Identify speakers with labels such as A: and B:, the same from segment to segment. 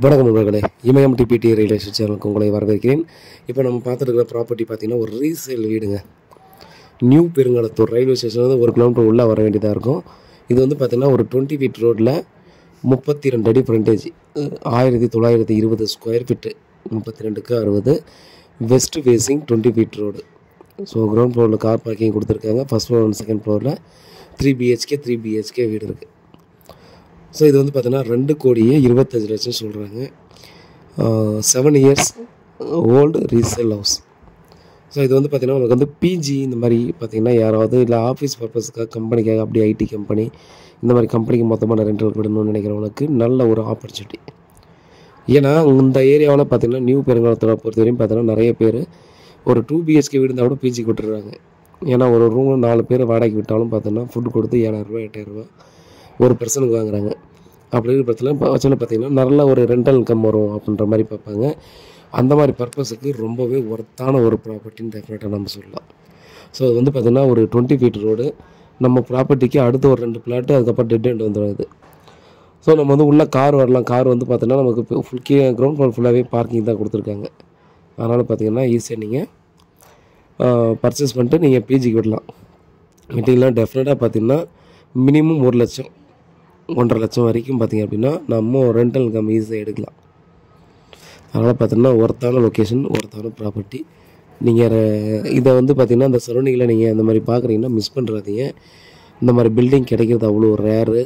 A: வணக்கம் நண்பர்களே, இமயம் DBT real estate சேனலுக்கு உங்களை வரவேற்கிறேன். இப்போ நம்ம பார்த்துருக்கிற ப்ராப்பர்ட்டி பார்த்தீங்கன்னா ஒரு ரீசேல் வீடுங்க. நியூ பெருங்களத்தூர் ரயில்வே ஸ்டேஷன் வந்து 1 கிலோமீட்டர் உள்ளே வர வேண்டியதாக இருக்கும். இது வந்து பார்த்திங்கன்னா ஒரு 20 ஃபீட் ரோட்டில் 32 அடி ஃப்ரண்டேஜ், 1920 ஸ்கொயர் ஃபீட்டு, 32க்கு 60, west facing 20 feet road. So ground ஃப்ளோரில் கார் பார்க்கிங் கொடுத்துருக்காங்க. ஃபஸ்ட் ஃப்ளோர் அண்ட் செகண்ட் ஃப்ளோரில் 3 BHK வீடு இருக்குது. ஸோ இது வந்து பார்த்தீங்கன்னா 2,25,00,000 சொல்கிறாங்க. 7 years old resale house. So இது வந்து பார்த்திங்கன்னா உங்களுக்கு வந்து பிஜி இந்த மாதிரி பார்த்திங்கன்னா யாராவது இல்லை ஆஃபீஸ் பர்பஸுக்காக கம்பெனிக்காக அப்படி ஐடி கம்பெனி இந்த மாதிரி கம்பெனிக்கு மொத்தமான ரெண்டல் விடணும்னு நினைக்கிறவங்களுக்கு நல்ல ஒரு ஆப்பர்ச்சுனிட்டி. ஏன்னா இந்த ஏரியாவில் பார்த்திங்கன்னா நியூ பெருங்காலத்தோட பொறுத்த வரையும் பார்த்தீங்கன்னா நிறைய பேர் ஒரு 2 BHK வீடு இருந்தால் கூட பிஜி விட்டுறாங்க. ஏன்னா ஒரு ரூம் 4 பேர் வாடகைக்கு விட்டாலும் பார்த்தோன்னா ஃபுட் கொடுத்து 7,000 8,000 ஒரு பர்சனுக்கு வாங்குறாங்க. அப்படி இருக்கிற பட்சத்தில் பார்த்திங்கன்னா நல்ல ஒரு ரெண்டல் இன்கம் வரும் அப்படின்ற மாதிரி பார்ப்பாங்க. அந்த மாதிரி பர்பஸுக்கு ரொம்பவே ஒர்த்தான ஒரு ப்ராப்பர்ட்டின்னு டெஃபினட்டாக நம்ம சொல்லலாம். ஸோ அது வந்து பார்த்திங்கன்னா ஒரு 20 ஃபீட் ரோடு. நம்ம ப்ராப்பர்ட்டிக்கு அடுத்து ஒரு 2 பிளாட்டு, அதுக்கப்புறம் டெட் எண்ட் வந்துடும் இது. ஸோ நம்ம வந்து உள்ளே கார் வரலாம். கார் வந்து பார்த்தோன்னா நமக்கு கிரவுண்ட் ஃப்ளோர் ஃபுல்லாகவே பார்க்கிங் தான் கொடுத்துருக்காங்க. அதனால் பார்த்திங்கன்னா ஈஸியாக நீங்கள் பர்ச்சேஸ் பண்ணிட்டு நீங்கள் பிஜிக்கு விடலாம். விட்டிங்கன்னா டெஃபினட்டாக பார்த்திங்கன்னா மினிமம் 1 லட்சம் 1.5 லட்சம் வரைக்கும் பார்த்திங்க அப்படின்னா நம்ம ரெண்டல் இன்கம் ஈஸியாக எடுக்கலாம். அதனால் பார்த்தீங்கன்னா ஒர்த்தான லொக்கேஷன், ஒர்த்தான ப்ராப்பர்ட்டி. நீங்கள் இதை வந்து பார்த்திங்கன்னா இந்த சரௌண்டிங்கில் நீங்கள் இந்த மாதிரி பார்க்குறீங்கன்னா மிஸ் பண்ணுறாதீங்க. இந்த மாதிரி பில்டிங் கிடைக்கிறது அவ்வளோ ரேரு.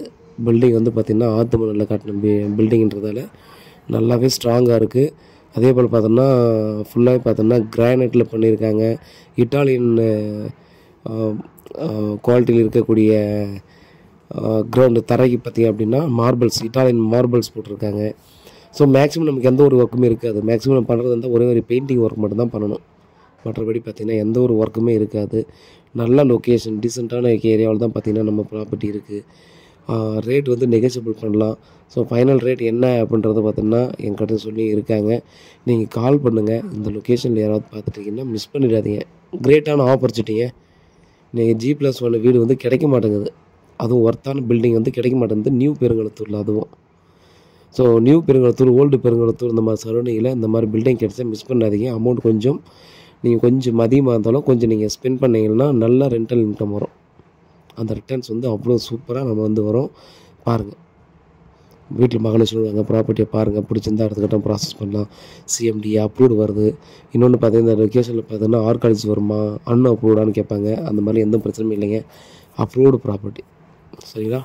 A: பில்டிங் வந்து பார்த்திங்கன்னா ஆற்று மணலில் காட்டின பில்டிங்கிறதால நல்லாவே ஸ்ட்ராங்காக இருக்குது. அதே போல் பார்த்தோன்னா ஃபுல்லாகவே பார்த்தோன்னா கிரானைட்டில் பண்ணியிருக்காங்க. இட்டாலியன் குவாலிட்டியில் இருக்கக்கூடிய கிரவுண்டு தரைக்கு பார்த்திங்க அப்படின்னா மார்பிள்ஸ், இட்டாலியன் மார்பிள்ஸ் போட்டிருக்காங்க. ஸோ மேக்ஸிமம் நமக்கு எந்த ஒரு ஒர்க்குமே இருக்காது. மேக்ஸிமம் நம்ம பண்ணுறது வந்து ஒரே ஒரு பெயிண்டிங் ஒர்க் மட்டும் தான் பண்ணணும். மற்றபடி பார்த்திங்கன்னா எந்த ஒரு ஒர்க்குமே இருக்காது. நல்ல லொக்கேஷன், டீசெண்டான ஏரியாவில் தான் பார்த்திங்கன்னா நம்ம ப்ராப்பர்ட்டி இருக்குது. ரேட் வந்து நெகோஷியபிள் பண்ணலாம். ஸோ ஃபைனல் ரேட் என்ன அப்படின்றத பார்த்திங்கன்னா என்கிட்ட சொல்லி இருக்காங்க. நீங்கள் கால் பண்ணுங்கள். இந்த லொக்கேஷனில் யாராவது பார்த்துட்டிங்கன்னா மிஸ் பண்ணிடாதீங்க. கிரேட்டான ஆப்பர்ச்சுனிட்டிங்க. நீங்கள் G+1 வீடு வந்து கிடைக்க மாட்டேங்குது. அதுவும் ஒர்த்தான பில்டிங் வந்து கிடைக்க மாட்டேங்குது நியூ பெருங்களத்தூரில். அதுவும் so new Perungalathur, old Perungalathur இந்த மாதிரி சரௌண்டிங்கில் இந்த மாதிரி பில்டிங் கிடைச்சா மிஸ் பண்ணாதீங்க. அமௌண்ட் நீங்கள் கொஞ்சம் அதிகமாக இருந்தாலும் கொஞ்சம் நீங்கள் ஸ்பெண்ட் பண்ணிங்கன்னா நல்ல ரெண்டல் இன்கம் வரும். அந்த ரிட்டர்ன்ஸ் வந்து அவ்வளோ சூப்பராக நம்ம வந்து வரும். பாருங்கள், வீட்டில் மகளை சொல்லுவாங்க, ப்ராப்பர்ட்டியை பாருங்கள், பிடிச்சிருந்தா அடுத்தக்கட்டம் ப்ராசஸ் பண்ணலாம். CMD அப்ரூவ்டு வருது. இன்னொன்று பார்த்தீங்கன்னா இந்த லொக்கேஷனில் பார்த்தீங்கன்னா ஆர்காலஜி வருமா, அப்ரூவ்டான்னு கேட்பாங்க. அந்த மாதிரி எந்த பிரச்சனையும் இல்லைங்க. Approved property. சரிங்களா?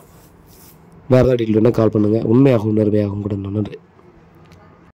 A: வேறு ஏதாவது டீட்டெயில் வேணால் கால் பண்ணுங்கள். உண்மையாகும், நேர்மையாகும் கூட. நன்றி.